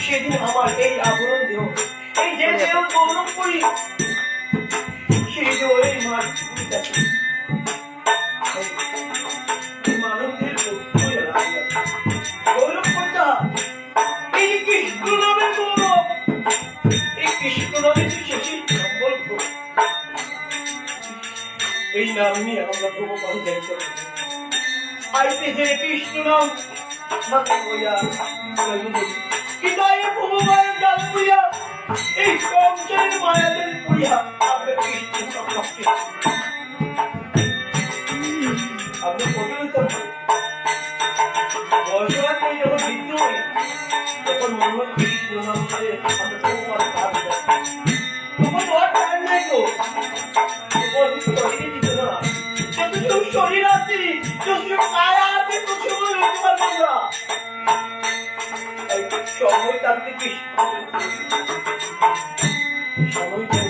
সেদিন আমার এই আবরণ দেহ এই যে দেহ গৌরব করি সেই যে ওই মানবদের গৌরব করতে এই কৃষ্ণ নামের গৌরব এই কৃষ্ণ নামের শেষের সম্পর্ক এই নাম নিয়ে আমরা প্রভুপাল যাইতে আইতে যে কৃষ্ণ নাম মাতা হইয়া কিতায়ে প্রভুপালের গাল পুরিয়া এই সংসারের মায়াদের পুরিয়া আমরা কৃষ্ণ সম্পর্কে আমরা প্রতিনিধিত্ব করি বয়সবাদ করে যখন বৃদ্ধ হই তখন মনে হয় কৃষ্ণ নাম করে আমরা প্রভুপাল কাজ করি তখন তোমার টাইম নেই তো তোমার শরীরে দিত না যতটুকু শরীর আছে যতটুকু কায়া আছে ততটুকু রইতে পারবো না সময় তান্ত্রিক সময়